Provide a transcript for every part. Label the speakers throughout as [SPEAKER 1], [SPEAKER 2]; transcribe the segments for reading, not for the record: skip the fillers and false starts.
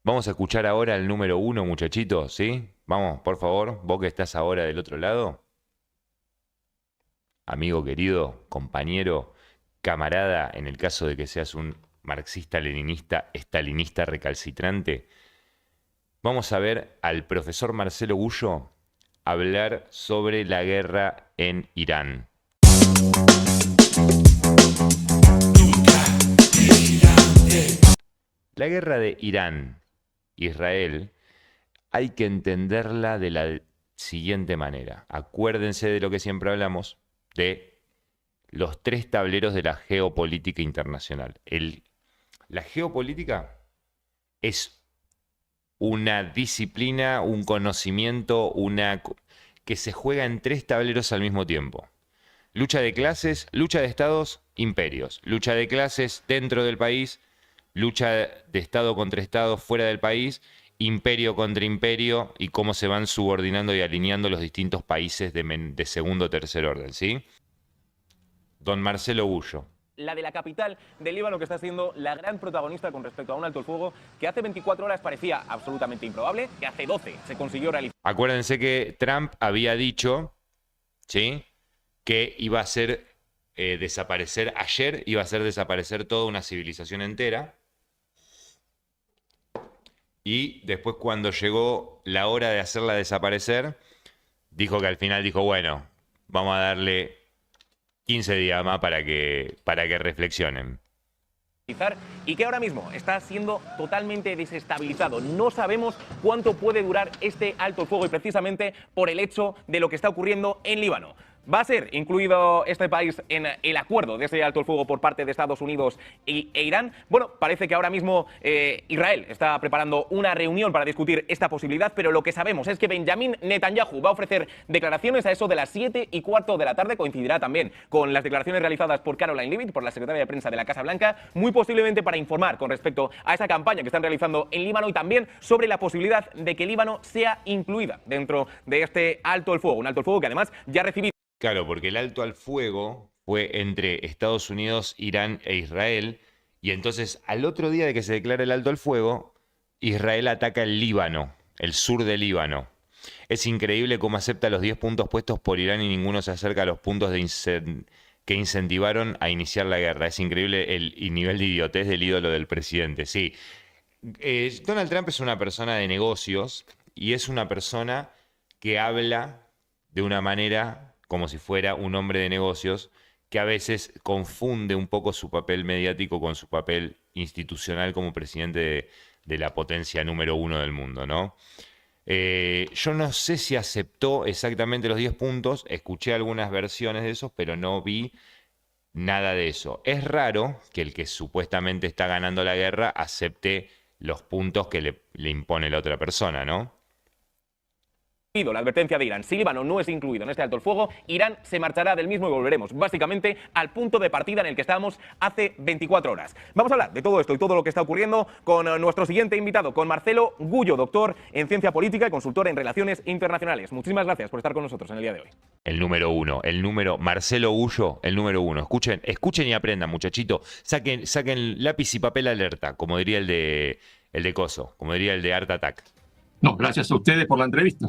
[SPEAKER 1] Vamos a escuchar ahora el número uno, muchachitos, ¿sí? Vamos, por favor, vos que estás ahora del otro lado, amigo querido, compañero, camarada, en el caso de que seas un marxista-leninista, estalinista recalcitrante, vamos a ver al profesor Marcelo Gullo hablar sobre la guerra en Irán. La guerra de Irán-Israel hay que entenderla de la siguiente manera. Acuérdense de lo que siempre hablamos, de los tres tableros de la geopolítica internacional. La geopolítica es una disciplina, un conocimiento, que se juega en tres tableros al mismo tiempo. Lucha de clases, lucha de estados, imperios. Lucha de clases dentro del país, lucha de estado contra estado fuera del país, imperio contra imperio y cómo se van subordinando y alineando los distintos países de segundo o tercer orden, ¿sí? Don Marcelo Gullo.
[SPEAKER 2] La de la capital del Líbano, que está siendo la gran protagonista con respecto a un alto el fuego que hace 24 horas parecía absolutamente improbable, que hace 12 se consiguió realizar.
[SPEAKER 1] Acuérdense que Trump había dicho, ¿sí?, que iba a hacer desaparecer, ayer iba a hacer desaparecer toda una civilización entera. Y después cuando llegó la hora de hacerla desaparecer, dijo que al final dijo, bueno, vamos a darle 15 días más para que reflexionen.
[SPEAKER 2] Y que ahora mismo está siendo totalmente desestabilizado. No sabemos cuánto puede durar este alto el fuego y precisamente por el hecho de lo que está ocurriendo en Líbano. ¿Va a ser incluido este país en el acuerdo de ese alto el fuego por parte de Estados Unidos e Irán? Bueno, parece que ahora mismo Israel está preparando una reunión para discutir esta posibilidad, pero lo que sabemos es que Benjamin Netanyahu va a ofrecer declaraciones a eso de las 7:15 de la tarde. Coincidirá también con las declaraciones realizadas por Caroline Leavitt, por la secretaria de prensa de la Casa Blanca, muy posiblemente para informar con respecto a esa campaña que están realizando en Líbano y también sobre la posibilidad de que Líbano sea incluida dentro de este alto el fuego. Un alto el fuego que además ya ha recibido...
[SPEAKER 1] Claro, porque el alto al fuego fue entre Estados Unidos, Irán e Israel, y entonces al otro día de que se declara el alto al fuego, Israel ataca el Líbano, el sur del Líbano. Es increíble cómo acepta los 10 puntos puestos por Irán y ninguno se acerca a los puntos que incentivaron a iniciar la guerra. Es increíble el nivel de idiotez del ídolo del presidente. Sí, Donald Trump es una persona de negocios y es una persona que habla de una manera como si fuera un hombre de negocios, que a veces confunde un poco su papel mediático con su papel institucional como presidente de la potencia número uno del mundo, ¿no? Yo no sé si aceptó exactamente los 10 puntos, escuché algunas versiones de esos, pero no vi nada de eso. Es raro que el que supuestamente está ganando la guerra acepte los puntos que le impone la otra persona, ¿no?
[SPEAKER 2] La advertencia de Irán: si Líbano no es incluido en este alto el fuego, Irán se marchará del mismo y volveremos básicamente al punto de partida en el que estábamos hace 24 horas. Vamos a hablar de todo esto y todo lo que está ocurriendo con nuestro siguiente invitado, con Marcelo Gullo, doctor en ciencia política y consultor en relaciones internacionales. Muchísimas gracias por estar con nosotros en el día de hoy.
[SPEAKER 1] El número uno, Marcelo Gullo, el número uno. Escuchen y aprendan, muchachito. Saquen lápiz y papel alerta, como diría el de Coso, como diría el de Art Attack.
[SPEAKER 3] No, gracias a ustedes por la entrevista.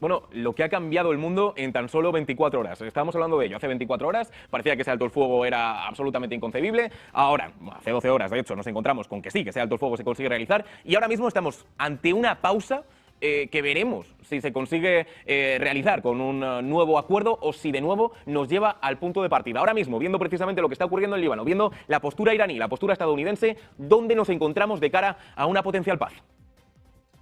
[SPEAKER 2] Bueno, lo que ha cambiado el mundo en tan solo 24 horas. Estábamos hablando de ello hace 24 horas, parecía que ese alto el fuego era absolutamente inconcebible. Ahora, hace 12 horas, de hecho, nos encontramos con que sí, que ese alto el fuego se consigue realizar. Y ahora mismo estamos ante una pausa que veremos si se consigue realizar con un nuevo acuerdo o si de nuevo nos lleva al punto de partida. Ahora mismo, viendo precisamente lo que está ocurriendo en Líbano, viendo la postura iraní, la postura estadounidense, ¿dónde nos encontramos de cara a una potencial paz?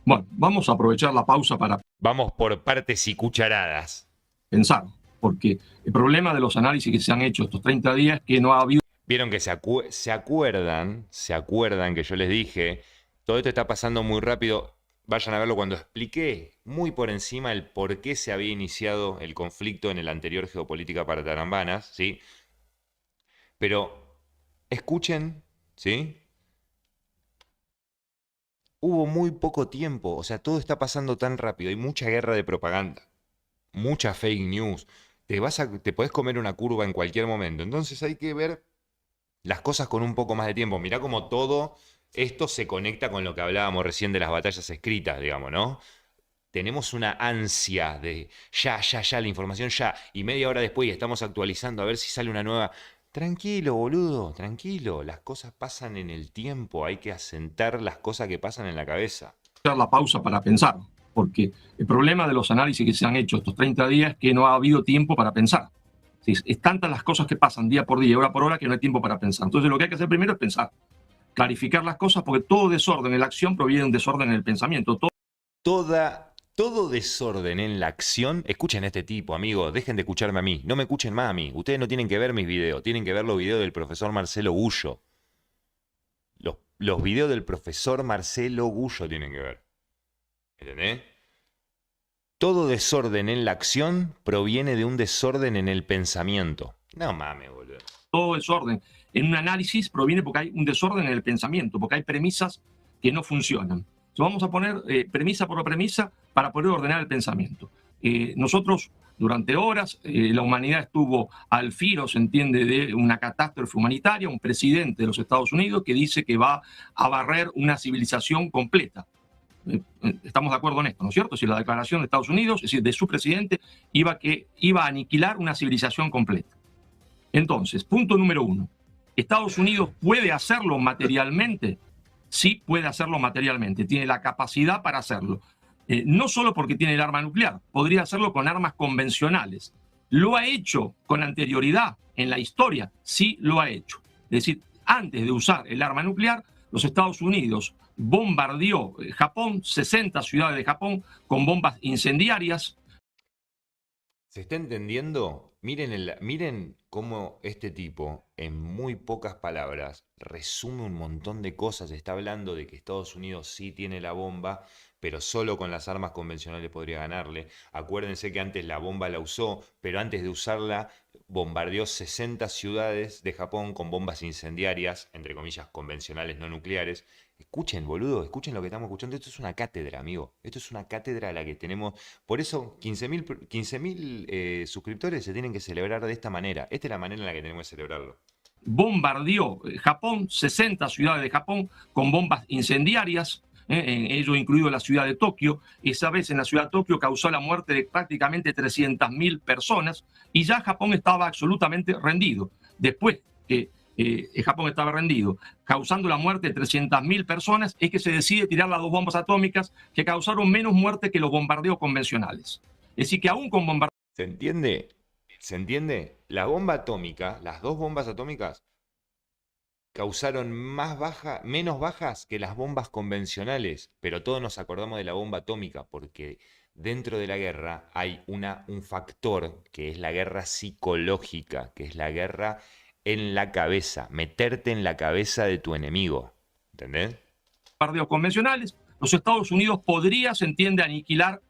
[SPEAKER 3] Bueno, vamos a aprovechar la pausa para
[SPEAKER 1] Vamos por partes y cucharadas.
[SPEAKER 3] pensar, porque el problema de los análisis que se han hecho estos 30 días es que no ha habido...
[SPEAKER 1] Vieron que se acuerdan que yo les dije, todo esto está pasando muy rápido. Vayan a verlo cuando expliqué muy por encima el por qué se había iniciado el conflicto en el anterior Geopolítica para Tarambanas, ¿sí? Pero escuchen, ¿sí? Hubo muy poco tiempo, o sea, todo está pasando tan rápido, hay mucha guerra de propaganda, mucha fake news, te podés comer una curva en cualquier momento, entonces hay que ver las cosas con un poco más de tiempo. Mirá cómo todo Esto se conecta con lo que hablábamos recién de las batallas escritas, digamos, ¿no? Tenemos una ansia de ya, ya, ya, la información ya, y media hora después y estamos actualizando a ver si sale una nueva. Tranquilo, boludo, tranquilo, las cosas pasan en el tiempo, hay que asentar las cosas que pasan en la cabeza.
[SPEAKER 3] Hacer la pausa para pensar, porque el problema de los análisis que se han hecho estos 30 días es que no ha habido tiempo para pensar. Es tantas las cosas que pasan día por día, hora por hora, que no hay tiempo para pensar. Entonces lo que hay que hacer primero es pensar, clarificar las cosas, porque todo desorden en la acción proviene de un desorden en el pensamiento.
[SPEAKER 1] Todo desorden en la acción. Escuchen a este tipo, amigos. Dejen de escucharme a mí. No me escuchen más a mí. Ustedes no tienen que ver mis videos. Tienen que ver los videos del profesor Marcelo Gullo. Los videos del profesor Marcelo Gullo tienen que ver. ¿Entendés? Todo desorden en la acción proviene de un desorden en el pensamiento. No mames, boludo.
[SPEAKER 3] Todo desorden en un análisis proviene porque hay un desorden en el pensamiento, porque hay premisas que no funcionan. Entonces vamos a poner premisa por premisa para poder ordenar el pensamiento. Nosotros, durante horas, la humanidad estuvo al filo, se entiende, de una catástrofe humanitaria, un presidente de los Estados Unidos que dice que va a barrer una civilización completa. Estamos de acuerdo en esto, ¿no es cierto? Si la declaración de Estados Unidos, es decir, de su presidente, iba a aniquilar una civilización completa. Entonces, punto número uno. ¿Estados Unidos puede hacerlo materialmente? Sí, puede hacerlo materialmente. Tiene la capacidad para hacerlo. No solo porque tiene el arma nuclear, podría hacerlo con armas convencionales. ¿Lo ha hecho con anterioridad en la historia? Sí, lo ha hecho. Es decir, antes de usar el arma nuclear, los Estados Unidos bombardeó Japón, 60 ciudades de Japón, con bombas incendiarias.
[SPEAKER 1] ¿Se está entendiendo? Miren cómo este tipo, en muy pocas palabras, resume un montón de cosas. Está hablando de que Estados Unidos sí tiene la bomba, pero solo con las armas convencionales podría ganarle. Acuérdense que antes la bomba la usó, pero antes de usarla bombardeó 60 ciudades de Japón con bombas incendiarias, entre comillas, convencionales, no nucleares. Escuchen, boludo, escuchen lo que estamos escuchando. Esto es una cátedra, amigo. Esto es una cátedra a la que tenemos. Por eso, 15.000 suscriptores se tienen que celebrar de esta manera. Esta es la manera en la que tenemos que celebrarlo.
[SPEAKER 3] Bombardeó Japón, 60 ciudades de Japón, con bombas incendiarias, en ello incluido la ciudad de Tokio. Esa vez en la ciudad de Tokio causó la muerte de prácticamente 300.000 personas y ya Japón estaba absolutamente rendido. Después que Japón estaba rendido, causando la muerte de 300.000 personas, es que se decide tirar las dos bombas atómicas que causaron menos muerte que los bombardeos convencionales. Es decir, que aún con bombardeos...
[SPEAKER 1] ¿Se entiende? ¿Se entiende? La bomba atómica, las dos bombas atómicas, causaron menos bajas que las bombas convencionales, pero todos nos acordamos de la bomba atómica porque dentro de la guerra hay un factor que es la guerra psicológica, que es la guerra en la cabeza, meterte en la cabeza de tu enemigo, ¿entendés?
[SPEAKER 3] Bombardeos convencionales, los Estados Unidos podría, se entiende, aniquilar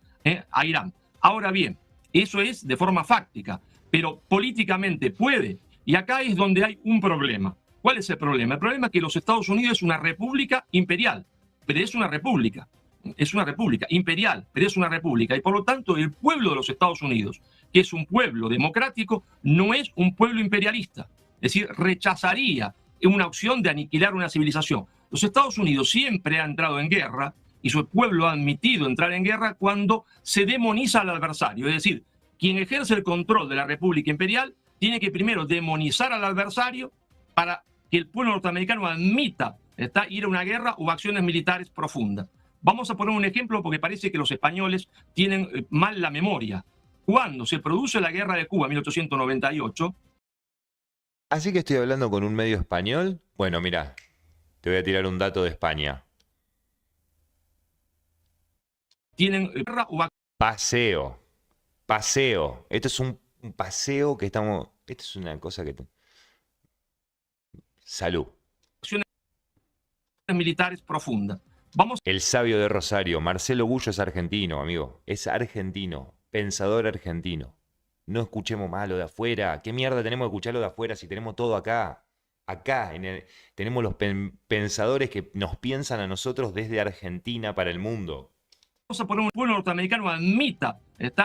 [SPEAKER 3] a Irán. Ahora bien, eso es de forma fáctica, pero políticamente puede. Y acá es donde hay un problema. ¿Cuál es el problema? El problema es que los Estados Unidos es una república imperial, pero es una república. Es una república imperial, pero es una república. Y por lo tanto, el pueblo de los Estados Unidos, que es un pueblo democrático, no es un pueblo imperialista. Es decir, rechazaría una opción de aniquilar una civilización. Los Estados Unidos siempre han entrado en guerra y su pueblo ha admitido entrar en guerra cuando se demoniza al adversario. Es decir, quien ejerce el control de la República Imperial tiene que primero demonizar al adversario para que el pueblo norteamericano admita ir a una guerra o acciones militares profundas. Vamos a poner un ejemplo porque parece que los españoles tienen mal la memoria. Cuando se produce la guerra de Cuba en 1898...
[SPEAKER 1] Así que estoy hablando con un medio español. Bueno, mira, te voy a tirar un dato de España.
[SPEAKER 3] Tienen guerra o
[SPEAKER 1] paseo. Esto es un paseo que estamos... Esto es una cosa que... Salud.
[SPEAKER 3] acciones militares profundas.
[SPEAKER 1] El sabio de Rosario, Marcelo Gullo, es argentino, amigo. Es argentino, pensador argentino. No escuchemos más lo de afuera. ¿Qué mierda tenemos que escuchar lo de afuera si tenemos todo acá? Acá tenemos los pensadores que nos piensan a nosotros desde Argentina para el mundo.
[SPEAKER 3] Vamos a poner un pueblo norteamericano admita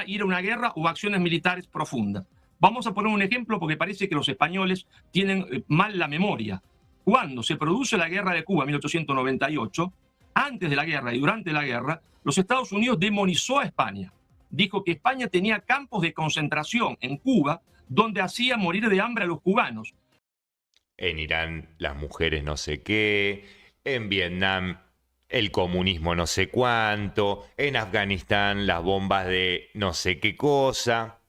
[SPEAKER 3] ir a una guerra o acciones militares profundas. Vamos a poner un ejemplo porque parece que los españoles tienen mal la memoria. cuando se produce la guerra de Cuba en 1898, antes de la guerra y durante la guerra, los Estados Unidos demonizó a España. Dijo que España tenía campos de concentración en Cuba donde hacía morir de hambre a los cubanos.
[SPEAKER 1] En Irán las mujeres no sé qué, en Vietnam el comunismo no sé cuánto, en Afganistán las bombas de no sé qué cosa.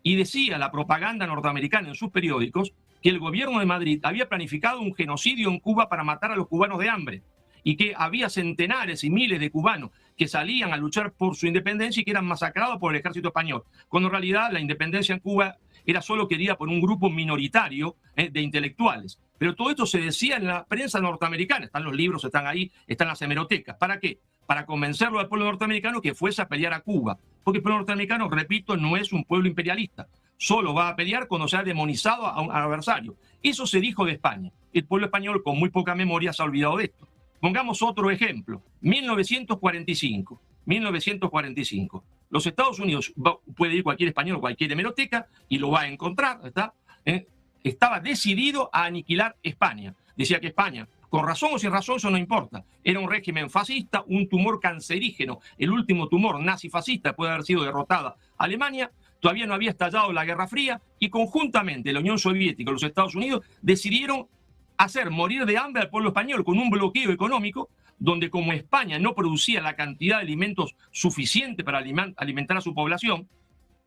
[SPEAKER 3] Y decía la propaganda norteamericana en sus periódicos que el gobierno de Madrid había planificado un genocidio en Cuba para matar a los cubanos de hambre y que había centenares y miles de cubanos que salían a luchar por su independencia y que eran masacrados por el ejército español, cuando en realidad la independencia en Cuba era solo querida por un grupo minoritario de intelectuales. Pero todo esto se decía en la prensa norteamericana, están los libros, están ahí, están las hemerotecas. ¿Para qué? Para convencerlo al pueblo norteamericano que fuese a pelear a Cuba. Porque el pueblo norteamericano, repito, no es un pueblo imperialista. Solo va a pelear cuando se ha demonizado a un adversario. Eso se dijo de España. El pueblo español, con muy poca memoria, se ha olvidado de esto. Pongamos otro ejemplo. 1945. 1945. Los Estados Unidos, puede ir cualquier español, cualquier hemeroteca, y lo va a encontrar, ¿está? Estaba decidido a aniquilar España. Decía que España, con razón o sin razón, eso no importa. Era un régimen fascista, un tumor cancerígeno, el último tumor nazi-fascista puede haber sido derrotada Alemania. Todavía no había estallado la Guerra Fría y conjuntamente la Unión Soviética y los Estados Unidos decidieron hacer morir de hambre al pueblo español con un bloqueo económico donde, como España no producía la cantidad de alimentos suficiente para alimentar a su población,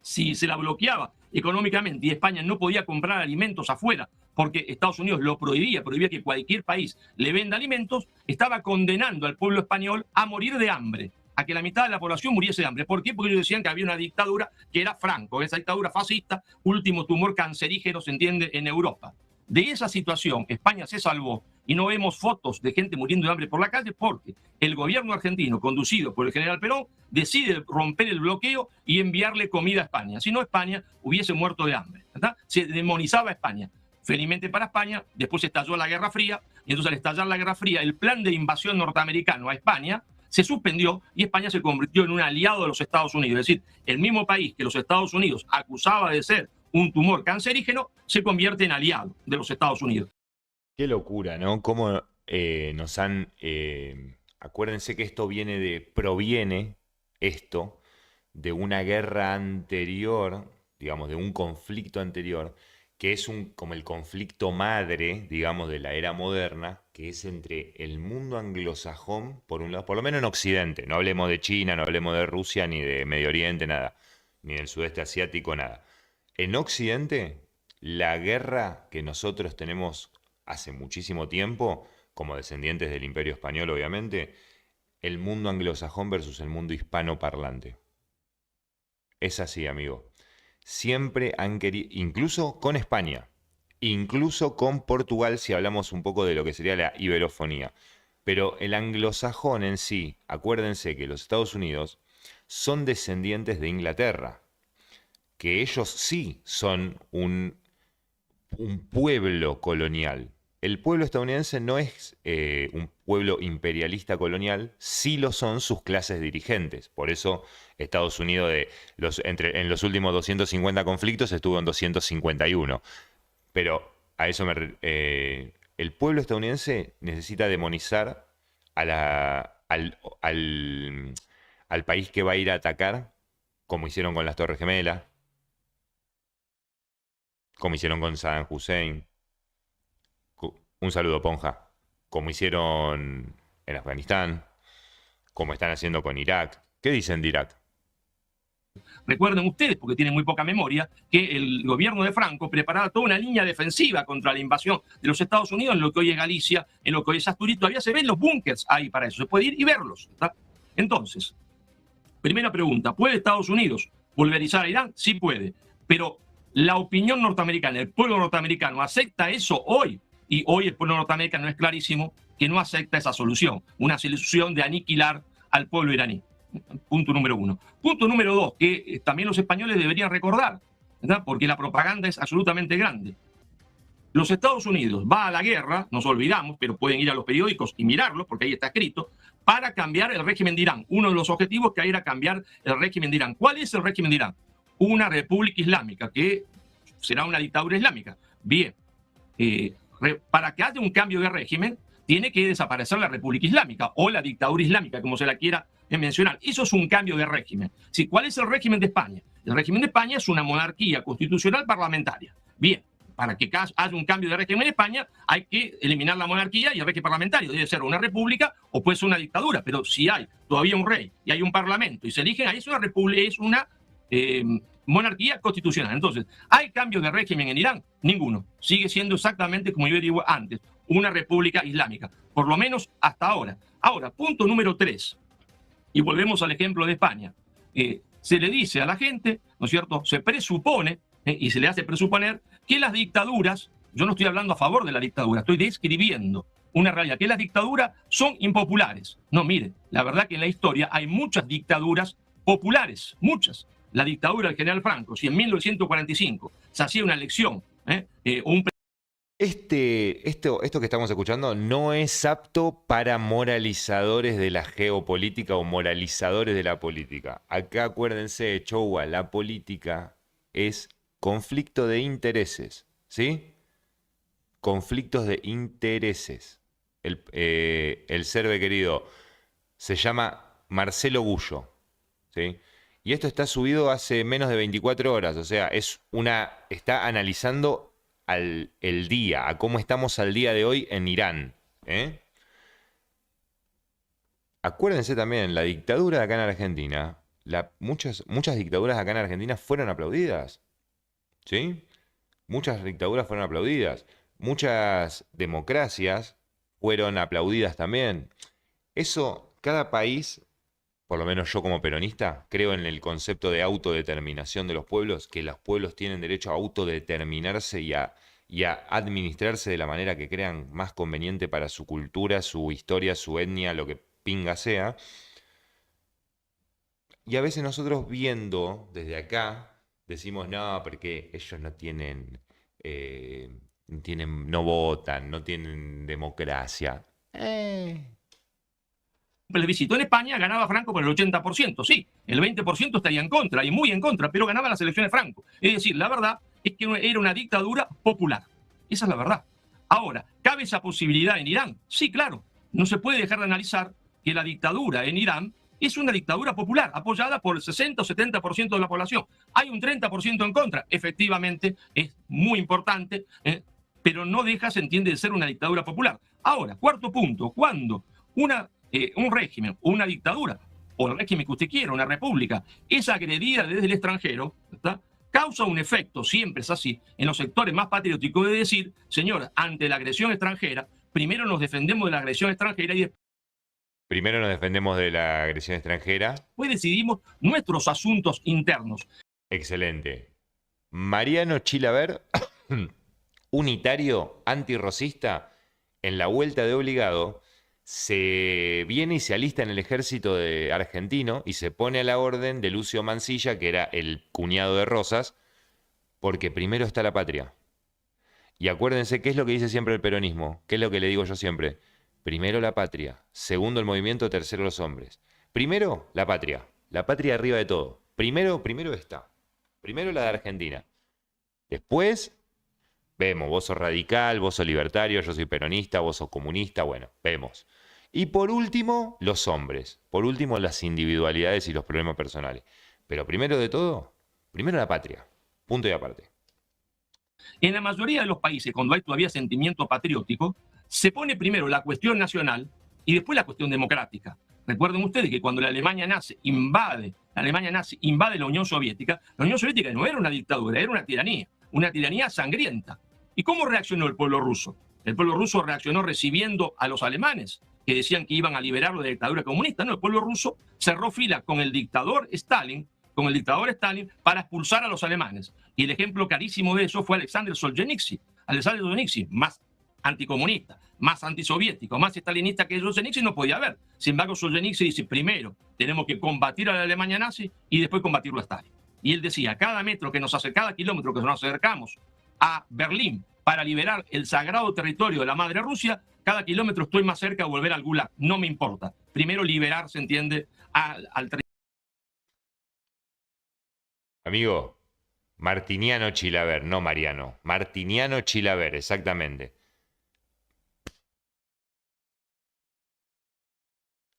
[SPEAKER 3] si se la bloqueaba económicamente y España no podía comprar alimentos afuera porque Estados Unidos lo prohibía que cualquier país le venda alimentos, estaba condenando al pueblo español a morir de hambre, a que la mitad de la población muriese de hambre. ¿Por qué? Porque ellos decían que había una dictadura que era Franco, esa dictadura fascista, último tumor cancerígeno, se entiende, en Europa. De esa situación España se salvó y no vemos fotos de gente muriendo de hambre por la calle porque el gobierno argentino, conducido por el general Perón, decide romper el bloqueo y enviarle comida a España. Si no, España hubiese muerto de hambre, ¿verdad? Se demonizaba a España. Felizmente para España, después estalló la Guerra Fría y entonces al estallar la Guerra Fría, el plan de invasión norteamericano a España se suspendió y España se convirtió en un aliado de los Estados Unidos. Es decir, el mismo país que los Estados Unidos acusaba de ser un tumor cancerígeno se convierte en aliado de los Estados Unidos.
[SPEAKER 1] Qué locura, ¿no? Cómo nos han... acuérdense que esto proviene esto de una guerra anterior, digamos, de un conflicto anterior, que es como el conflicto madre, digamos, de la era moderna, que es entre el mundo anglosajón, por un lado, por lo menos en Occidente, no hablemos de China, no hablemos de Rusia, ni de Medio Oriente, nada, ni del sudeste asiático, nada. En Occidente, la guerra que nosotros tenemos hace muchísimo tiempo, como descendientes del Imperio Español, obviamente, el mundo anglosajón versus el mundo hispanoparlante. Es así, amigo. Siempre han querido, incluso con España, incluso con Portugal, si hablamos un poco de lo que sería la iberofonía. Pero el anglosajón en sí, acuérdense que los Estados Unidos son descendientes de Inglaterra, que ellos sí son un pueblo colonial. El pueblo estadounidense no es un pueblo imperialista colonial, sí lo son sus clases dirigentes. Por eso Estados Unidos en los últimos 250 conflictos estuvo en 251. Pero a eso el pueblo estadounidense necesita demonizar al país que va a ir a atacar, como hicieron con las Torres Gemelas, como hicieron con Saddam Hussein. Un saludo, Ponja. Como hicieron en Afganistán, como están haciendo con Irak. ¿Qué dicen de Irak?
[SPEAKER 3] Recuerden ustedes, porque tienen muy poca memoria, que el gobierno de Franco preparaba toda una línea defensiva contra la invasión de los Estados Unidos en lo que hoy es Galicia, en lo que hoy es Asturias. Todavía se ven los búnkers ahí para eso. Se puede ir y verlos, ¿está? Entonces, primera pregunta, ¿puede Estados Unidos pulverizar a Irán? Sí puede. Pero la opinión norteamericana, el pueblo norteamericano, ¿acepta eso hoy? Y hoy el pueblo norteamericano es clarísimo que no acepta esa solución, una solución de aniquilar al pueblo iraní. Punto número uno. Punto número dos, que también los españoles deberían recordar, ¿verdad? Porque la propaganda es absolutamente grande. Los Estados Unidos va a la guerra, nos olvidamos, pero pueden ir a los periódicos y mirarlo, porque ahí está escrito, para cambiar el régimen de Irán. Uno de los objetivos que era cambiar el régimen de Irán. ¿Cuál es el régimen de Irán? Una república islámica, que será una dictadura islámica. Bien. para que haya un cambio de régimen, tiene que desaparecer la República Islámica o la dictadura islámica, como se la quiera mencionar. Eso es un cambio de régimen. Sí, ¿cuál es el régimen de España? El régimen de España es una monarquía constitucional parlamentaria. Bien, para que haya un cambio de régimen en España, hay que eliminar la monarquía y el régimen parlamentario. Debe ser una república o puede ser una dictadura. Pero si hay todavía un rey y hay un parlamento y se eligen, ahí es una república, es una monarquía constitucional. Entonces, ¿hay cambio de régimen en Irán? Ninguno. Sigue siendo exactamente como yo digo antes, una república islámica, por lo menos hasta ahora. Ahora, punto número 3, y volvemos al ejemplo de España. Se le dice a la gente, ¿no es cierto?, se presupone, y se le hace presuponer, que las dictaduras, yo no estoy hablando a favor de la dictadura, estoy describiendo una realidad, que las dictaduras son impopulares. No, mire, la verdad que en la historia hay muchas dictaduras populares, muchas. La dictadura del general Franco, si en 1945 se hacía una elección,
[SPEAKER 1] Esto que estamos escuchando no es apto para moralizadores de la geopolítica o moralizadores de la política. Acá acuérdense, Chowa, la política es conflicto de intereses, ¿sí? Conflictos de intereses. El serve querido se llama Marcelo Gullo, ¿sí? Y esto está subido hace menos de 24 horas, o sea, está analizando el día, a cómo estamos al día de hoy en Irán. Acuérdense también, la dictadura de acá en Argentina, muchas dictaduras acá en Argentina fueron aplaudidas, ¿sí? Muchas dictaduras fueron aplaudidas, muchas democracias fueron aplaudidas también. Eso, cada país, por lo menos yo como peronista, creo en el concepto de autodeterminación de los pueblos, que los pueblos tienen derecho a autodeterminarse y a administrarse de la manera que crean más conveniente para su cultura, su historia, su etnia, lo que pinga sea. Y a veces nosotros viendo desde acá, decimos, no, porque ellos no votan, no tienen democracia.
[SPEAKER 3] Plebiscito en España, ganaba Franco por el 80%, sí, el 20% estaría en contra, y muy en contra, pero ganaba las elecciones Franco. Es decir, la verdad es que era una dictadura popular. Esa es la verdad. Ahora, ¿cabe esa posibilidad en Irán? Sí, claro. No se puede dejar de analizar que la dictadura en Irán es una dictadura popular, apoyada por el 60 o 70% de la población. Hay un 30% en contra. Efectivamente, es muy importante, pero no deja, se entiende, de ser una dictadura popular. Ahora, cuarto punto, cuando un régimen, una dictadura, o el régimen que usted quiera, una república, es agredida desde el extranjero, ¿está?, causa un efecto, siempre es así, en los sectores más patrióticos de decir, señor, ante la agresión extranjera, primero nos defendemos de la agresión extranjera y
[SPEAKER 1] Primero nos defendemos de la agresión extranjera.
[SPEAKER 3] después decidimos nuestros asuntos internos.
[SPEAKER 1] Excelente. Mariano Chilaver, unitario antirrocista, en la vuelta de obligado, se viene y se alista en el ejército argentino y se pone a la orden de Lucio Mansilla, que era el cuñado de Rosas, porque primero está la patria. Y acuérdense qué es lo que dice siempre el peronismo, qué es lo que le digo yo siempre. Primero la patria, segundo el movimiento, tercero los hombres. Primero la patria arriba de todo. Primero está. Primero la de Argentina. Después vemos, vos sos radical, vos sos libertario, yo soy peronista, vos sos comunista, bueno, vemos. Y por último, los hombres. Por último, las individualidades y los problemas personales. Pero primero de todo, primero la patria. Punto y aparte.
[SPEAKER 3] En la mayoría de los países, cuando hay todavía sentimiento patriótico, se pone primero la cuestión nacional y después la cuestión democrática. Recuerden ustedes que cuando la Alemania nazi invade la Unión Soviética no era una dictadura, era una tiranía sangrienta. ¿Y cómo reaccionó el pueblo ruso? El pueblo ruso reaccionó recibiendo a los alemanes, que decían que iban a liberarlo de la dictadura comunista. No, el pueblo ruso cerró fila con el dictador Stalin para expulsar a los alemanes. Y el ejemplo clarísimo de eso fue Alexander Solzhenitsyn. Alexander Solzhenitsyn, más anticomunista, más antisoviético, más stalinista que Solzhenitsyn no podía haber. Sin embargo, Solzhenitsyn dice, primero tenemos que combatir a la Alemania nazi y después combatirlo a Stalin. Y él decía, cada kilómetro que nos acercamos a Berlín para liberar el sagrado territorio de la madre Rusia, cada kilómetro estoy más cerca de volver al Gulag. No me importa. Primero liberar, se entiende, al territorio.
[SPEAKER 1] Amigo, Martiniano Chilaver, no Mariano. Martiniano Chilaver, exactamente.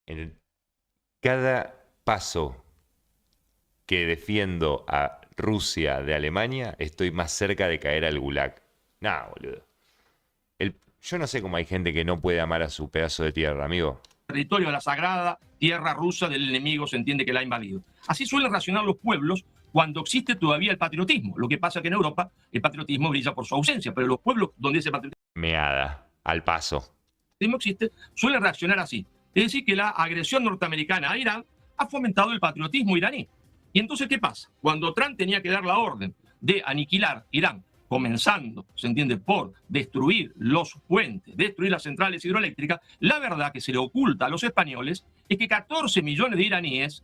[SPEAKER 1] En cada paso que defiendo a Rusia de Alemania, estoy más cerca de caer al Gulag. Nah, boludo. Yo no sé cómo hay gente que no puede amar a su pedazo de tierra, amigo.
[SPEAKER 3] Territorio de la sagrada tierra rusa del enemigo se entiende que la ha invadido. Así suelen reaccionar los pueblos cuando existe todavía el patriotismo. Lo que pasa es que en Europa el patriotismo brilla por su ausencia, pero los pueblos donde ese patriotismo
[SPEAKER 1] Meada, al paso.
[SPEAKER 3] existe suelen reaccionar así. Es decir, que la agresión norteamericana a Irán ha fomentado el patriotismo iraní. Y entonces, ¿qué pasa? Cuando Trump tenía que dar la orden de aniquilar Irán, comenzando, se entiende, por destruir los puentes, destruir las centrales hidroeléctricas, la verdad que se le oculta a los españoles es que 14 millones de iraníes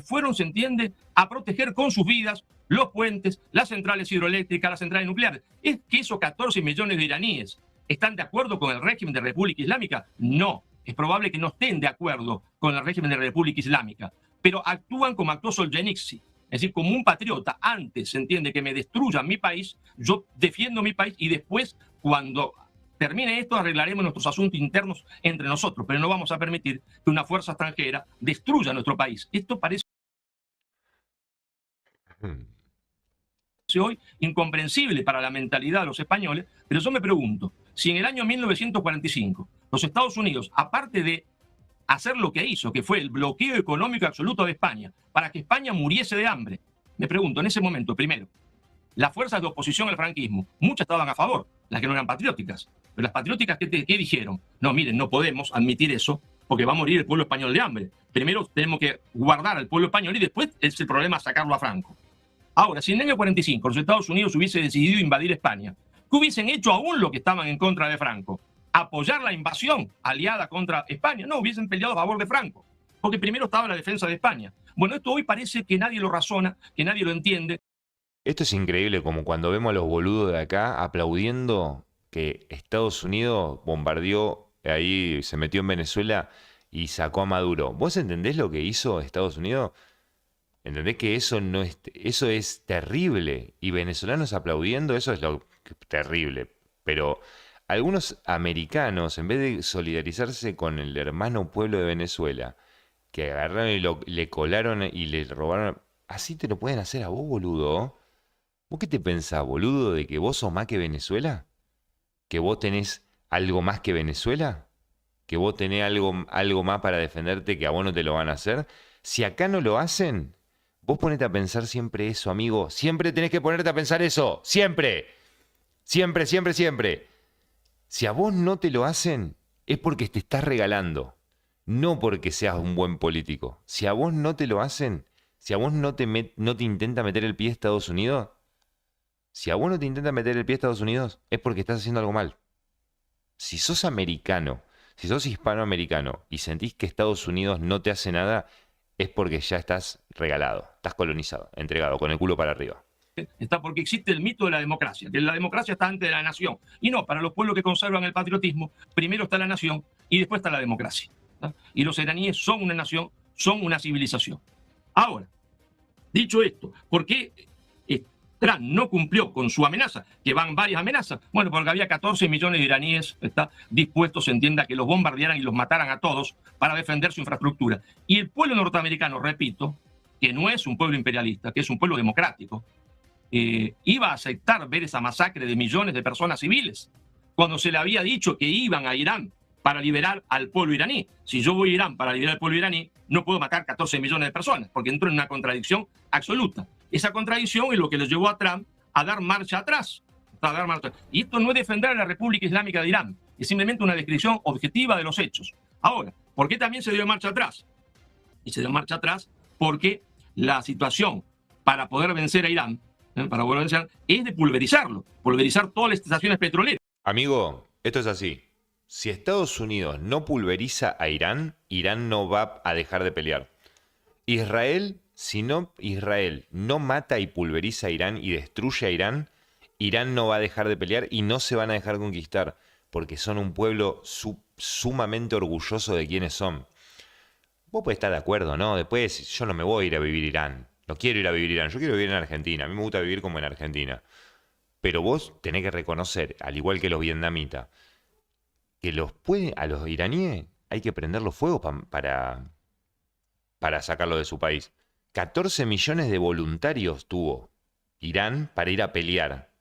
[SPEAKER 3] fueron, se entiende, a proteger con sus vidas los puentes, las centrales hidroeléctricas, las centrales nucleares. ¿Es que esos 14 millones de iraníes están de acuerdo con el régimen de República Islámica? No, es probable que no estén de acuerdo con el régimen de República Islámica, pero actúan como actuó Solzhenitsyn. Es decir, como un patriota, antes se entiende que me destruyan mi país, yo defiendo mi país y después, cuando termine esto, arreglaremos nuestros asuntos internos entre nosotros, pero no vamos a permitir que una fuerza extranjera destruya nuestro país. Esto parece hoy incomprensible para la mentalidad de los españoles, pero yo me pregunto, si en el año 1945 los Estados Unidos, aparte de hacer lo que hizo, que fue el bloqueo económico absoluto de España, para que España muriese de hambre. Me pregunto, en ese momento, primero, las fuerzas de oposición al franquismo, muchas estaban a favor, las que no eran patrióticas. Pero las patrióticas, ¿qué dijeron? No, miren, no podemos admitir eso porque va a morir el pueblo español de hambre. Primero tenemos que guardar al pueblo español y después es el problema sacarlo a Franco. Ahora, si en el año 45 los Estados Unidos hubiese decidido invadir España, ¿qué hubiesen hecho aún los que estaban en contra de Franco? Apoyar la invasión aliada contra España. No, hubiesen peleado a favor de Franco, porque primero estaba la defensa de España. Bueno, esto hoy parece que nadie lo razona, que nadie lo entiende.
[SPEAKER 1] Esto es increíble, como cuando vemos a los boludos de acá aplaudiendo que Estados Unidos bombardeó, ahí se metió en Venezuela y sacó a Maduro. ¿Vos entendés lo que hizo Estados Unidos? ¿Entendés que eso es terrible? Y venezolanos aplaudiendo, eso es lo terrible. Pero algunos americanos, en vez de solidarizarse con el hermano pueblo de Venezuela, que agarraron y le colaron y le robaron, así te lo pueden hacer a vos, boludo. ¿Vos qué te pensás, boludo, de que vos sos más que Venezuela? ¿Que vos tenés algo más que Venezuela? ¿Que vos tenés algo más para defenderte que a vos no te lo van a hacer? Si acá no lo hacen, vos ponete a pensar siempre eso, amigo. Siempre tenés que ponerte a pensar eso. Siempre. Siempre, siempre, siempre. Si a vos no te lo hacen, es porque te estás regalando. No porque seas un buen político. Si a vos no te lo hacen, si a vos no te intenta meter el pie a Estados Unidos, si a vos no te intenta meter el pie a Estados Unidos, es porque estás haciendo algo mal. Si sos americano, si sos hispanoamericano y sentís que Estados Unidos no te hace nada, es porque ya estás regalado, estás colonizado, entregado, con el culo para arriba.
[SPEAKER 3] Está porque existe el mito de la democracia, que la democracia está antes de la nación. Y no, para los pueblos que conservan el patriotismo, primero está la nación y después está la democracia. ¿No? Y los iraníes son una nación, son una civilización. Ahora, dicho esto, ¿por qué Trump no cumplió con su amenaza? Que van varias amenazas. Bueno, porque había 14 millones de iraníes dispuestos, se entienda, que los bombardearan y los mataran a todos para defender su infraestructura. Y el pueblo norteamericano, repito, que no es un pueblo imperialista, que es un pueblo democrático, iba a aceptar ver esa masacre de millones de personas civiles, cuando se le había dicho que iban a Irán para liberar al pueblo iraní. Si yo voy a Irán para liberar al pueblo iraní, no puedo matar 14 millones de personas, porque entro en una contradicción absoluta. Esa contradicción es lo que les llevó a Trump a dar marcha atrás. Y esto no es defender a la República Islámica de Irán, es simplemente una descripción objetiva de los hechos. Ahora, ¿por qué también se dio marcha atrás? Y se dio marcha atrás porque la situación para poder vencer a Irán, es de pulverizar todas las estaciones petroleras.
[SPEAKER 1] Amigo, esto es así. Si Estados Unidos no pulveriza a Irán, Irán no va a dejar de pelear. Si Israel no mata y pulveriza a Irán y destruye a Irán, Irán no va a dejar de pelear y no se van a dejar conquistar, porque son un pueblo sumamente orgulloso de quienes son. Vos podés estar de acuerdo, ¿no? Después yo no me voy a ir a vivir a Irán. No quiero ir a vivir a Irán, yo quiero vivir en Argentina. A mí me gusta vivir como en Argentina. Pero vos tenés que reconocer, al igual que los vietnamitas, que a los iraníes hay que prenderlo fuego para sacarlo de su país. 14 millones de voluntarios tuvo Irán para ir a pelear.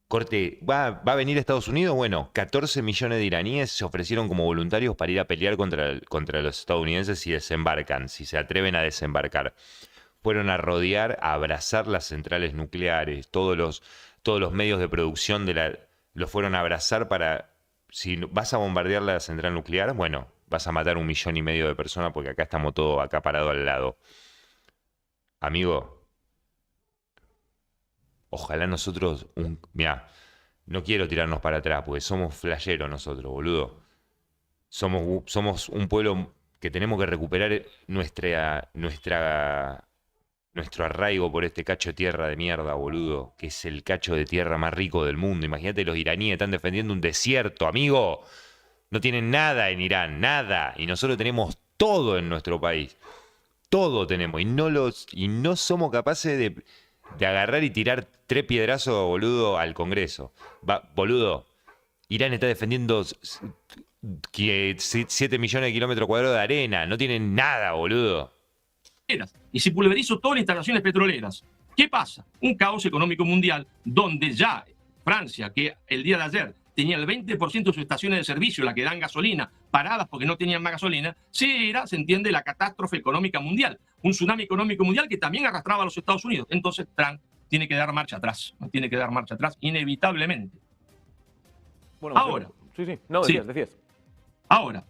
[SPEAKER 1] Corte, ¿va a venir a Estados Unidos? Bueno, 14 millones de iraníes se ofrecieron como voluntarios para ir a pelear contra los estadounidenses si desembarcan, si se atreven a desembarcar. Fueron a rodear, a abrazar las centrales nucleares, todos los medios de producción los fueron a abrazar para, si vas a bombardear la central nuclear, bueno, vas a matar 1,5 millones de personas porque acá estamos todos acá parados al lado. Amigo, ojalá nosotros, mirá, no quiero tirarnos para atrás porque somos flasheros nosotros, boludo. Somos un pueblo que tenemos que recuperar nuestro arraigo por este cacho de tierra de mierda, boludo, que es el cacho de tierra más rico del mundo. Imagínate, los iraníes están defendiendo un desierto, amigo. No tienen nada en Irán, nada. Y nosotros tenemos todo en nuestro país. Todo tenemos. Y no somos capaces de agarrar y tirar 3 piedrazos, boludo, al Congreso. Boludo, Irán está defendiendo 7 millones de kilómetros cuadrados de arena. No tienen nada, boludo.
[SPEAKER 3] Y se pulverizó todas las instalaciones petroleras. ¿Qué pasa? Un caos económico mundial donde ya Francia, que el día de ayer tenía el 20% de sus estaciones de servicio, la que dan gasolina, paradas porque no tenían más gasolina, se entiende, la catástrofe económica mundial. Un tsunami económico mundial que también arrastraba a los Estados Unidos. Entonces Trump tiene que dar marcha atrás. Tiene que dar marcha atrás, inevitablemente.
[SPEAKER 2] Bueno,
[SPEAKER 3] ahora.
[SPEAKER 2] Sí. No, decías.
[SPEAKER 3] Ahora.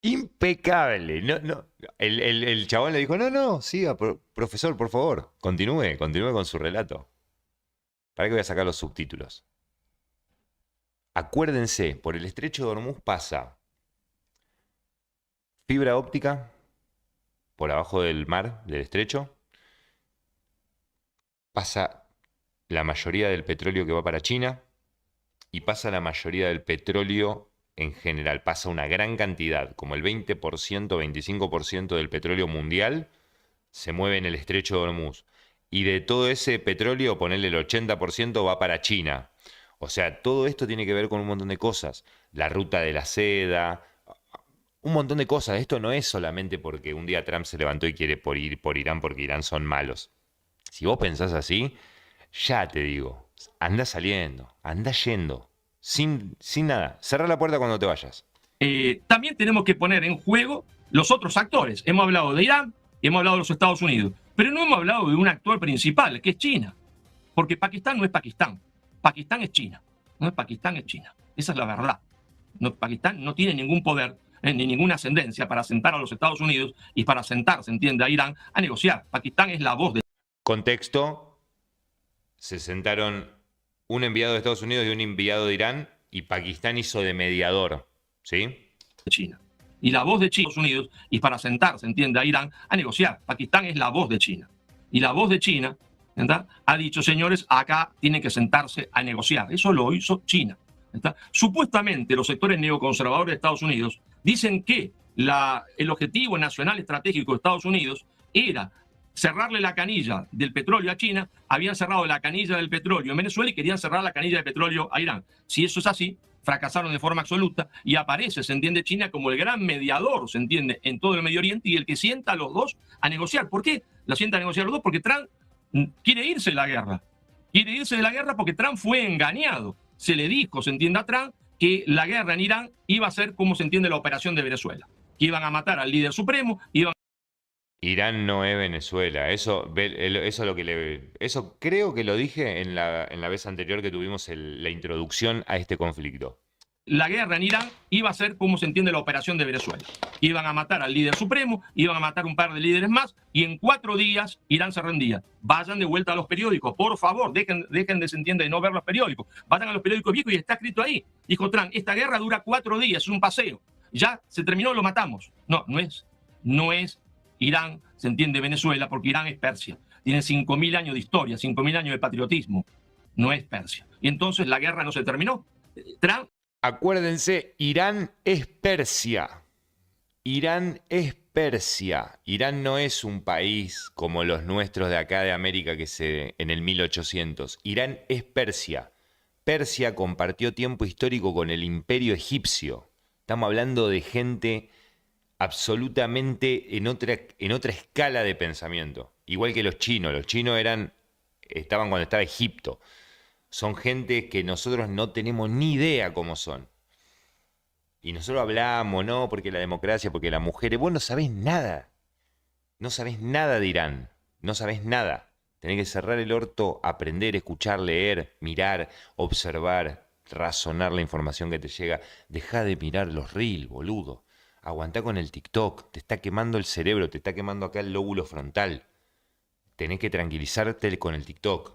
[SPEAKER 1] Impecable. No. El chabón le dijo, no, siga, profesor, por favor. Continúe con su relato. Para que voy a sacar los subtítulos. Acuérdense, por el estrecho de Hormuz pasa fibra óptica por abajo del mar, del estrecho. Pasa la mayoría del petróleo que va para China y pasa la mayoría del petróleo en general. Pasa una gran cantidad, como el 20%, 25% del petróleo mundial se mueve en el estrecho de Hormuz. Y de todo ese petróleo, ponerle el 80% va para China. O sea, todo esto tiene que ver con un montón de cosas. La ruta de la seda, un montón de cosas. Esto no es solamente porque un día Trump se levantó y quiere ir por Irán porque Irán son malos. Si vos pensás así, ya te digo, anda saliendo, anda yendo, sin nada. Cerrá la puerta cuando te vayas.
[SPEAKER 3] También tenemos que poner en juego los otros actores. Hemos hablado de Irán, hemos hablado de los Estados Unidos, pero no hemos hablado de un actor principal, que es China. Porque Pakistán no es Pakistán. Pakistán es China. No es Pakistán, es China. Esa es la verdad. Pakistán no tiene ningún poder ni ninguna ascendencia para sentar a los Estados Unidos y para sentar, se entiende, a Irán a negociar. Pakistán es la voz de
[SPEAKER 1] Contexto, se sentaron un enviado de Estados Unidos y un enviado de Irán y Pakistán hizo de mediador, ¿sí?
[SPEAKER 3] China. Y la voz de China, Estados Unidos, y para sentar, se entiende, a Irán a negociar. Pakistán es la voz de China. Y la voz de China, ¿verdad?, ha dicho, señores, acá tienen que sentarse a negociar. Eso lo hizo China. ¿Verdad? Supuestamente los sectores neoconservadores de Estados Unidos dicen que el objetivo nacional estratégico de Estados Unidos era cerrarle la canilla del petróleo a China. Habían cerrado la canilla del petróleo en Venezuela y querían cerrar la canilla de petróleo a Irán. Si eso es así, fracasaron de forma absoluta y aparece, se entiende, China como el gran mediador, se entiende, en todo el Medio Oriente y el que sienta a los dos a negociar. ¿Por qué la sienta a negociar los dos? Porque Trump quiere irse de la guerra. Quiere irse de la guerra porque Trump fue engañado. Se le dijo, se entiende, a Trump que la guerra en Irán iba a ser como se entiende la operación de Venezuela. Que iban a matar al líder supremo,
[SPEAKER 1] Irán no es Venezuela. Eso creo que lo dije en la vez anterior que tuvimos la introducción a este conflicto.
[SPEAKER 3] La guerra en Irán iba a ser como se entiende la operación de Venezuela. Iban a matar al líder supremo, iban a matar un par de líderes más y en 4 días Irán se rendía. Vayan de vuelta a los periódicos, por favor, dejen de, se entiende, de no ver los periódicos. Vayan a los periódicos viejos y está escrito ahí. Dijo Trump, esta guerra dura 4 días, es un paseo. Ya se terminó, lo matamos. No es Irán, se entiende, Venezuela, porque Irán es Persia. Tiene 5.000 años de historia, 5.000 años de patriotismo. No es Persia. Y entonces la guerra no se terminó. Trump...
[SPEAKER 1] Acuérdense, Irán es Persia. Irán es Persia. Irán no es un país como los nuestros de acá de América en el 1800. Irán es Persia. Persia compartió tiempo histórico con el imperio egipcio. Estamos hablando de gente absolutamente en otra escala de pensamiento. Igual que los chinos. Los chinos estaban cuando estaba Egipto. Son gente que nosotros no tenemos ni idea cómo son. Y nosotros hablamos, ¿no? Porque la democracia, porque las mujeres. Vos no sabés nada. No sabés nada de Irán. No sabés nada. Tenés que cerrar el orto, aprender, escuchar, leer, mirar, observar, razonar la información que te llega. Dejá de mirar los reels, boludo. Aguantá con el TikTok. Te está quemando el cerebro, te está quemando acá el lóbulo frontal. Tenés que tranquilizarte con el TikTok.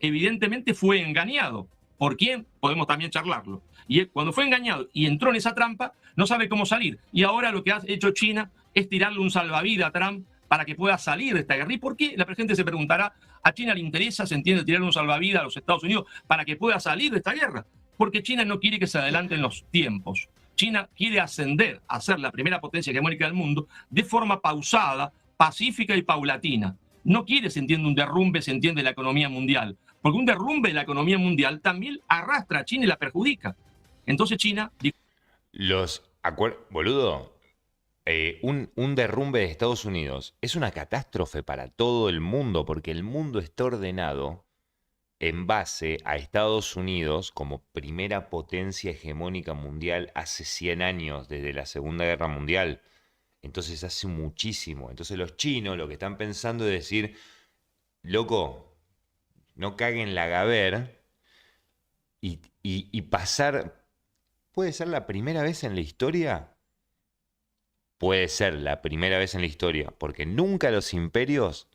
[SPEAKER 3] Evidentemente fue engañado. ¿Por quién? Podemos también charlarlo. Y él, cuando fue engañado y entró en esa trampa, no sabe cómo salir. Y ahora lo que ha hecho China es tirarle un salvavidas a Trump para que pueda salir de esta guerra. ¿Y por qué? La gente se preguntará, ¿a China le interesa, se entiende, tirarle un salvavidas a los Estados Unidos para que pueda salir de esta guerra? Porque China no quiere que se adelanten los tiempos. China quiere ascender a ser la primera potencia hegemónica del mundo de forma pausada, pacífica y paulatina. No quiere, se entiende, un derrumbe, se entiende, la economía mundial. Porque un derrumbe de la economía mundial también arrastra a China y la perjudica. Entonces China...
[SPEAKER 1] Boludo, un derrumbe de Estados Unidos es una catástrofe para todo el mundo, porque el mundo está ordenado en base a Estados Unidos como primera potencia hegemónica mundial hace 100 años, desde la Segunda Guerra Mundial. Entonces hace muchísimo. Entonces los chinos lo que están pensando es decir, loco, no caguen la gaber y pasar... ¿Puede ser la primera vez en la historia? Puede ser la primera vez en la historia, porque nunca los imperios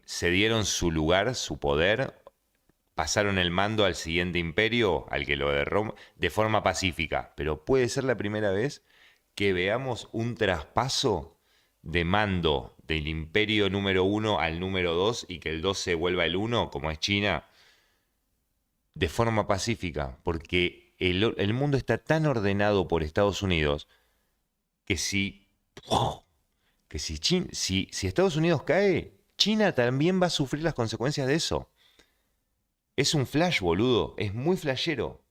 [SPEAKER 1] cedieron su lugar, su poder, pasaron el mando al siguiente imperio, al que lo derrumba, de forma pacífica. Pero puede ser la primera vez que veamos un traspaso de mando del imperio número 1 al número 2 y que el 2 se vuelva el 1, como es China, de forma pacífica, porque el mundo está tan ordenado por Estados Unidos que si Estados Unidos cae, China también va a sufrir las consecuencias de eso. Es un flash, boludo. Es muy flashero.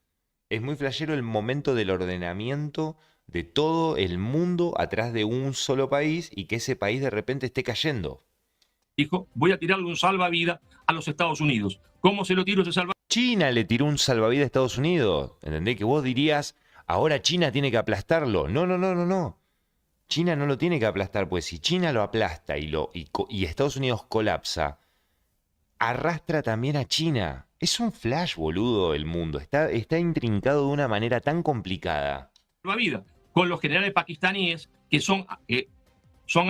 [SPEAKER 1] Es muy flashero el momento del ordenamiento de todo el mundo atrás de un solo país y que ese país de repente esté cayendo.
[SPEAKER 3] Dijo, voy a tirarle un salvavidas a los Estados Unidos. ¿Cómo se lo tiro ese salvavidas?
[SPEAKER 1] China le tiró un salvavidas a Estados Unidos. ¿Entendés? Que vos dirías, ahora China tiene que aplastarlo. No. China no lo tiene que aplastar, pues si China lo aplasta y Estados Unidos colapsa, arrastra también a China. Es un flash, boludo, el mundo. Está intrincado de una manera tan complicada.
[SPEAKER 3] Salvavidas con los generales pakistaníes que son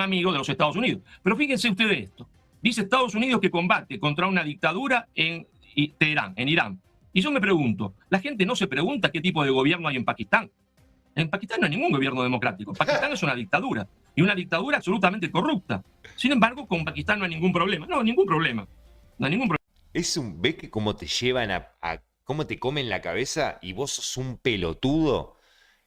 [SPEAKER 3] amigos de los Estados Unidos. Pero fíjense ustedes esto. Dice Estados Unidos que combate contra una dictadura en Teherán, en Irán. Y yo me pregunto, la gente no se pregunta qué tipo de gobierno hay en Pakistán. En Pakistán no hay ningún gobierno democrático. Pakistán es una dictadura. Y una dictadura absolutamente corrupta. Sin embargo, con Pakistán no hay ningún problema. No, ningún problema. No hay ningún problema.
[SPEAKER 1] ¿Ves que cómo te llevan cómo te comen la cabeza y vos sos un pelotudo?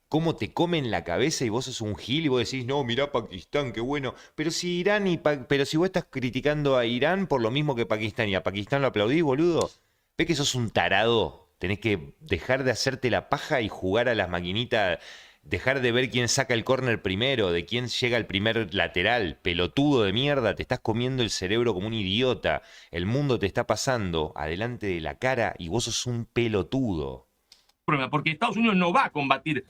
[SPEAKER 1] ¿Cómo te comen la cabeza y vos sos un gil y vos decís, no, mirá Pakistán, qué bueno? Pero si vos estás criticando a Irán por lo mismo que Pakistán y a Pakistán lo aplaudís, boludo. ¿Ves que sos un tarado? Tenés que dejar de hacerte la paja y jugar a las maquinitas, dejar de ver quién saca el córner primero, de quién llega el primer lateral. Pelotudo de mierda, te estás comiendo el cerebro como un idiota. El mundo te está pasando adelante de la cara y vos sos un pelotudo.
[SPEAKER 3] Porque Estados Unidos no va a combatir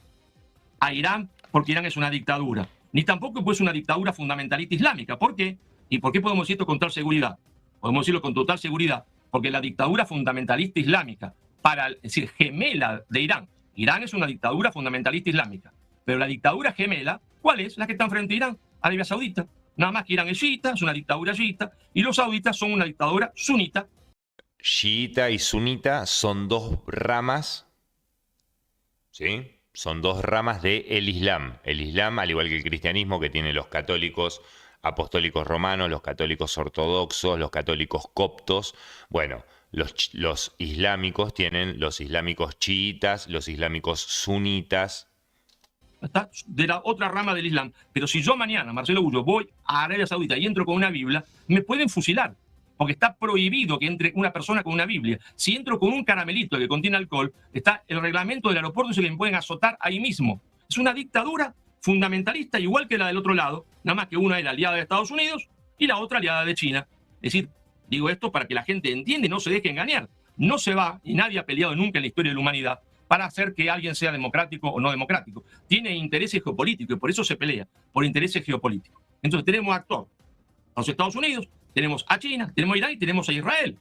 [SPEAKER 3] a Irán porque Irán es una dictadura. Ni tampoco pues una dictadura fundamentalista islámica. ¿Por qué? ¿Y por qué podemos decir esto con total seguridad? Podemos decirlo con total seguridad porque la dictadura fundamentalista islámica, es decir, gemela de Irán. Irán es una dictadura fundamentalista islámica. Pero la dictadura gemela, ¿cuál es? La que está enfrente de Irán, Arabia Saudita. Nada más que Irán es chiita, es una dictadura chiita, y los sauditas son una dictadura sunita.
[SPEAKER 1] Chiita y sunita son dos ramas, ¿sí? Son dos ramas del Islam. El Islam, al igual que el cristianismo, que tiene los católicos apostólicos romanos, los católicos ortodoxos, los católicos coptos. Bueno, los islámicos tienen los islámicos chiitas, los islámicos sunitas.
[SPEAKER 3] Está de la otra rama del Islam. Pero si yo mañana, Marcelo Gullo, voy a Arabia Saudita y entro con una Biblia, me pueden fusilar. porque está prohibido que entre una persona con una Biblia. Si entro con un caramelito que contiene alcohol, está el reglamento del aeropuerto, dice que me pueden azotar ahí mismo. Es una dictadura fundamentalista, igual que la del otro lado, nada más que una es la aliada de Estados Unidos y la otra aliada de China. Es decir, digo esto para que la gente entienda y no se deje engañar. No se va, y nadie ha peleado nunca en la historia de la humanidad, para hacer que alguien sea democrático o no democrático. Tiene intereses geopolíticos y por eso se pelea, por intereses geopolíticos. Entonces tenemos actor a los Estados Unidos, tenemos a China, tenemos a Irán y tenemos a Israel.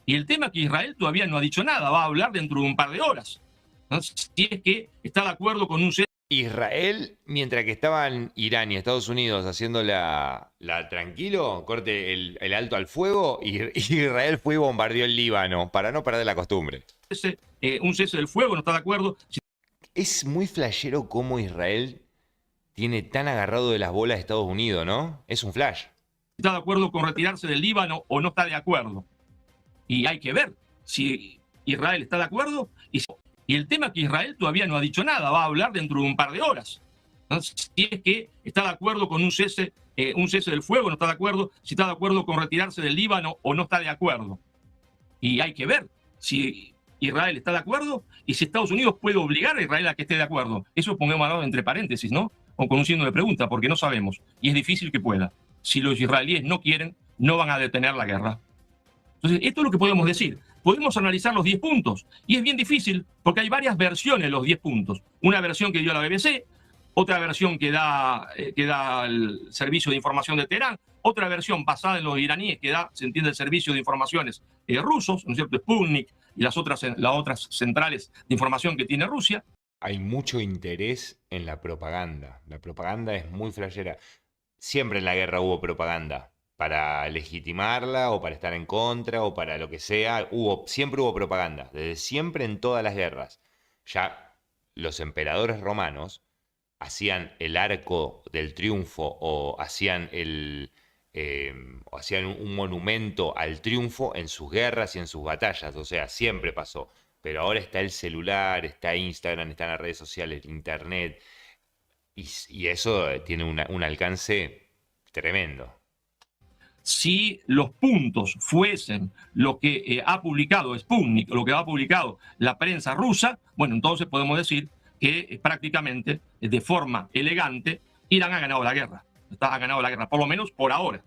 [SPEAKER 3] Y el tema es que Israel todavía no ha dicho nada, va a hablar dentro de un par de horas. Entonces, si es que está de acuerdo con un...
[SPEAKER 1] Israel, mientras que estaban Irán y Estados Unidos haciendo la tranquilo, corte el alto al fuego, y Israel fue y bombardeó el Líbano para no perder la costumbre.
[SPEAKER 3] Un cese del fuego, no está de acuerdo.
[SPEAKER 1] Es muy flashero cómo Israel tiene tan agarrado de las bolas de Estados Unidos, ¿no? Es un flash.
[SPEAKER 3] Está de acuerdo con retirarse del Líbano o no está de acuerdo. Y hay que ver si Israel está de acuerdo. Y el tema es que Israel todavía no ha dicho nada, va a hablar dentro de un par de horas. Entonces, si es que está de acuerdo con un cese del fuego, no está de acuerdo, si está de acuerdo con retirarse del Líbano o no está de acuerdo. Y hay que ver si Israel está de acuerdo y si Estados Unidos puede obligar a Israel a que esté de acuerdo. Eso pongámoslo entre paréntesis, ¿no? O con un signo de pregunta, porque no sabemos. Y es difícil que pueda. Si los israelíes no quieren, no van a detener la guerra. Entonces, esto es lo que podemos decir. Podemos analizar los 10 puntos. Y es bien difícil porque hay varias versiones de los 10 puntos. Una versión que dio la BBC, otra versión que da el Servicio de Información de Teherán, otra versión basada en los iraníes que da, se entiende, el Servicio de Informaciones rusos, ¿no es cierto? Sputnik y las otras centrales de información que tiene Rusia.
[SPEAKER 1] Hay mucho interés en la propaganda. La propaganda es muy flashera. Siempre en la guerra hubo propaganda. Para legitimarla o para estar en contra o para lo que sea, siempre hubo propaganda, desde siempre en todas las guerras. Ya los emperadores romanos hacían el arco del triunfo o hacían un monumento al triunfo en sus guerras y en sus batallas, o sea, siempre pasó. Pero ahora está el celular, está Instagram, están las redes sociales, internet, y eso tiene un alcance tremendo.
[SPEAKER 3] Si los puntos fuesen lo que ha publicado Sputnik, lo que ha publicado la prensa rusa, bueno, entonces podemos decir que prácticamente de forma elegante Irán ha ganado la guerra. Ha ganado la guerra, por lo menos por ahora.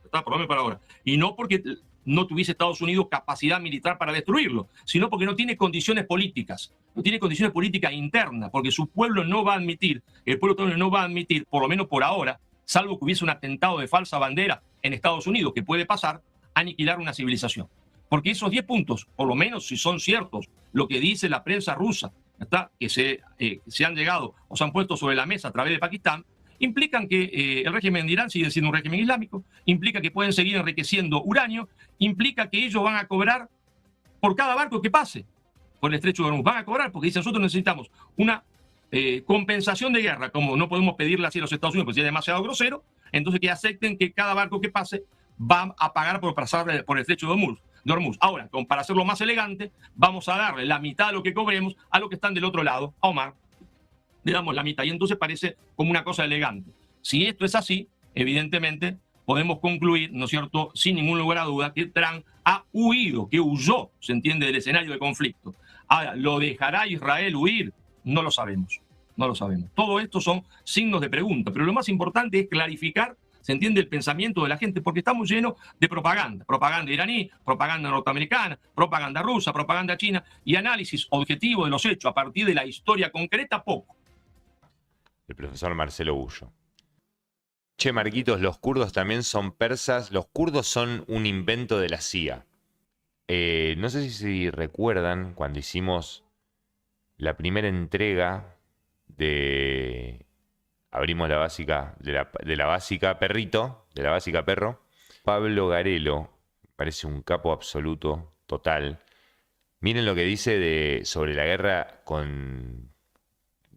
[SPEAKER 3] Y no porque no tuviese Estados Unidos capacidad militar para destruirlo, sino porque no tiene condiciones políticas. No tiene condiciones políticas internas, porque su pueblo no va a admitir, el pueblo estadounidense no va a admitir, por lo menos por ahora, salvo que hubiese un atentado de falsa bandera en Estados Unidos, que puede pasar, aniquilar una civilización. Porque esos 10 puntos, por lo menos si son ciertos, lo que dice la prensa rusa, que se han llegado o se han puesto sobre la mesa a través de Pakistán, implican que el régimen de Irán sigue siendo un régimen islámico, implica que pueden seguir enriqueciendo uranio, implica que ellos van a cobrar por cada barco que pase por el estrecho de Hormuz. Van a cobrar porque dicen, nosotros necesitamos una compensación de guerra, como no podemos pedirle así a los Estados Unidos porque es demasiado grosero, entonces que acepten que cada barco que pase va a pagar por pasar por el estrecho de Hormuz. Ahora, para hacerlo más elegante, vamos a darle la mitad de lo que cobremos a los que están del otro lado, a Omar. Le damos la mitad y entonces parece como una cosa elegante. Si esto es así, evidentemente podemos concluir, ¿no es cierto?, sin ningún lugar a duda, que Trump ha huido, que huyó, se entiende, del escenario de conflicto. Ahora, ¿lo dejará Israel huir? No lo sabemos. No lo sabemos. Todo esto son signos de pregunta, pero lo más importante es clarificar, se entiende, el pensamiento de la gente, porque estamos llenos de propaganda. Propaganda iraní, propaganda norteamericana, propaganda rusa, propaganda china y análisis objetivo de los hechos a partir de la historia concreta, poco.
[SPEAKER 1] El profesor Marcelo Bullo. Che, Marquitos, los kurdos también son persas. Los kurdos son un invento de la CIA. No sé si recuerdan cuando hicimos la primera entrega de abrimos la básica de la básica perrito, de la básica perro. Pablo Garelo, parece un capo absoluto, total. Miren lo que dice sobre la guerra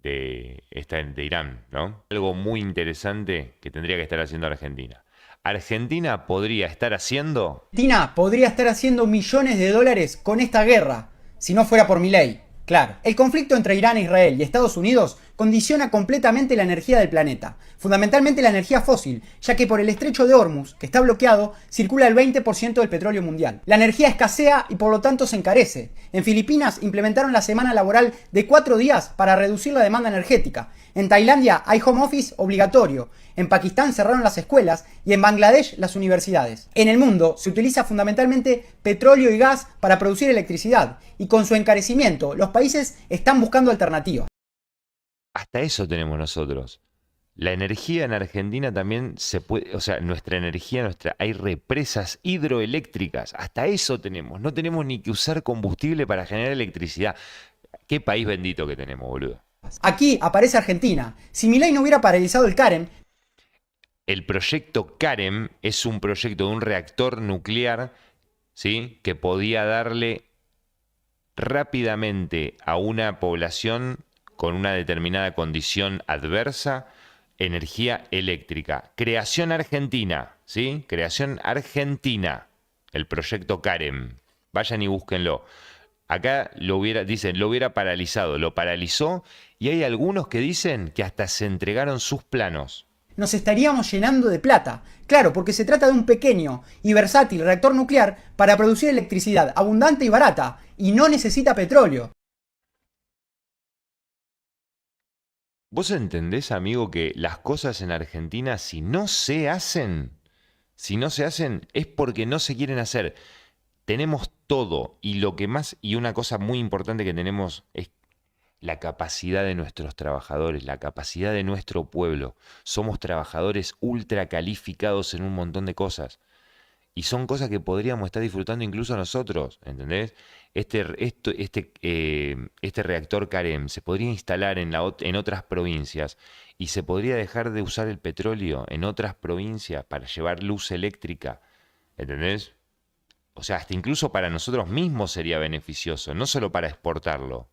[SPEAKER 1] de Irán, ¿no? Algo muy interesante que tendría que estar haciendo Argentina. Argentina podría estar haciendo
[SPEAKER 4] millones de dólares con esta guerra, si no fuera por Milei. Claro, el conflicto entre Irán e Israel y Estados Unidos condiciona completamente la energía del planeta, fundamentalmente la energía fósil, ya que por el estrecho de Hormuz, que está bloqueado, circula el 20% del petróleo mundial. La energía escasea y por lo tanto se encarece. En Filipinas implementaron la semana laboral de 4 días para reducir la demanda energética. En Tailandia hay home office obligatorio. En Pakistán cerraron las escuelas y en Bangladesh las universidades. En el mundo se utiliza fundamentalmente petróleo y gas para producir electricidad y con su encarecimiento los países están buscando alternativas.
[SPEAKER 1] Hasta eso tenemos nosotros. La energía en Argentina también se puede, o sea, nuestra energía, hay represas hidroeléctricas, hasta eso tenemos. No tenemos ni que usar combustible para generar electricidad. Qué país bendito que tenemos, boludo.
[SPEAKER 4] Aquí aparece Argentina. Si Milei no hubiera paralizado el CAREM,
[SPEAKER 1] el proyecto CAREM es un proyecto de un reactor nuclear, ¿sí?, que podía darle rápidamente a una población con una determinada condición adversa energía eléctrica. Creación argentina, ¿sí? Creación argentina, el proyecto CAREM. Vayan y búsquenlo. Acá dicen, lo hubiera paralizado, lo paralizó, y hay algunos que dicen que hasta se entregaron sus planos.
[SPEAKER 4] nos estaríamos llenando de plata. Claro, porque se trata de un pequeño y versátil reactor nuclear para producir electricidad abundante y barata, y no necesita petróleo.
[SPEAKER 1] ¿Vos entendés, amigo, que las cosas en Argentina, si no se hacen, es porque no se quieren hacer? Tenemos todo, y lo que más, y una cosa muy importante que tenemos es la capacidad de nuestros trabajadores, la capacidad de nuestro pueblo. Somos trabajadores ultra calificados en un montón de cosas. Y son cosas que podríamos estar disfrutando incluso nosotros, ¿entendés? Este reactor CAREM se podría instalar en otras provincias y se podría dejar de usar el petróleo en otras provincias para llevar luz eléctrica, ¿entendés? O sea, hasta incluso para nosotros mismos sería beneficioso, no solo para exportarlo.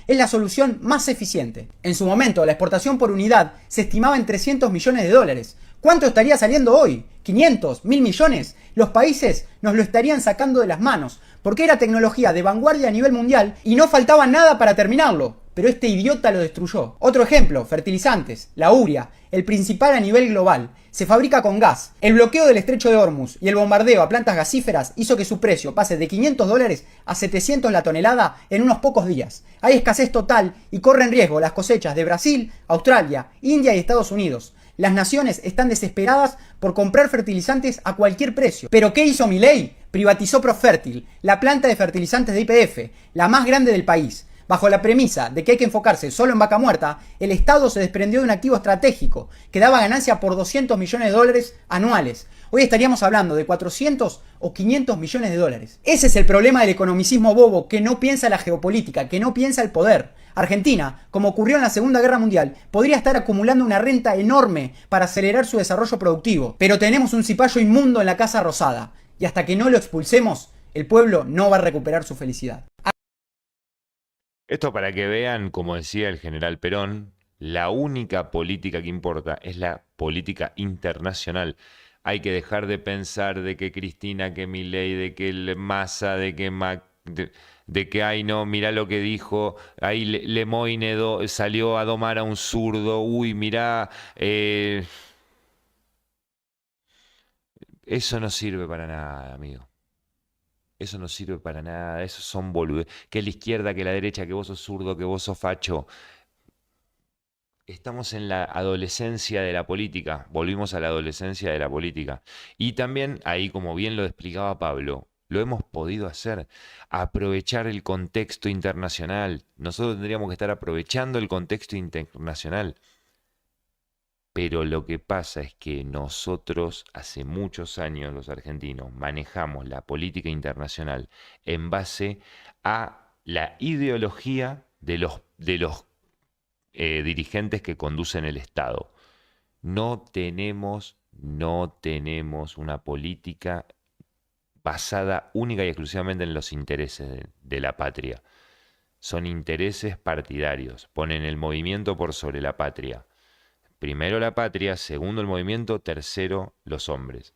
[SPEAKER 4] Es la solución más eficiente. En su momento, la exportación por unidad se estimaba en 300 millones de dólares. ¿Cuánto estaría saliendo hoy? ¿500? ¿1000 millones? Los países nos lo estarían sacando de las manos, porque era tecnología de vanguardia a nivel mundial y no faltaba nada para terminarlo. Pero este idiota lo destruyó. Otro ejemplo, fertilizantes, la urea, el principal a nivel global. Se fabrica con gas. El bloqueo del estrecho de Hormuz y el bombardeo a plantas gasíferas hizo que su precio pase de 500 dólares a 700 la tonelada en unos pocos días. Hay escasez total y corren riesgo las cosechas de Brasil, Australia, India y Estados Unidos. Las naciones están desesperadas por comprar fertilizantes a cualquier precio. ¿Pero qué hizo Milei? Privatizó Profértil, la planta de fertilizantes de YPF, la más grande del país. Bajo la premisa de que hay que enfocarse solo en vaca muerta, el Estado se desprendió de un activo estratégico que daba ganancia por 200 millones de dólares anuales. Hoy estaríamos hablando de 400 o 500 millones de dólares. Ese es el problema del economicismo bobo, que no piensa la geopolítica, que no piensa el poder. Argentina, como ocurrió en la Segunda Guerra Mundial, podría estar acumulando una renta enorme para acelerar su desarrollo productivo. Pero tenemos un cipayo inmundo en la Casa Rosada, y hasta que no lo expulsemos, el pueblo no va a recuperar su felicidad.
[SPEAKER 1] Esto para que vean, como decía el general Perón, la única política que importa es la política internacional. Hay que dejar de pensar de que Cristina, que Milei, de que el Massa, de que de que, ay no, mirá lo que dijo, ahí Lemoine salió a domar a un zurdo, uy, mirá, eso no sirve para nada, amigo. Eso no sirve para nada, eso son boludes. Que la izquierda, que la derecha, que vos sos zurdo, que vos sos facho. Estamos en la adolescencia de la política, volvimos a la adolescencia de la política. Y también, ahí como bien lo explicaba Pablo, lo hemos podido hacer, aprovechar el contexto internacional. Nosotros tendríamos que estar aprovechando el contexto internacional. Pero lo que pasa es que nosotros hace muchos años, los argentinos, manejamos la política internacional en base a la ideología de los dirigentes que conducen el Estado. No tenemos una política basada única y exclusivamente en los intereses de la patria. Son intereses partidarios, ponen el movimiento por sobre la patria. Primero la patria, segundo el movimiento, tercero los hombres.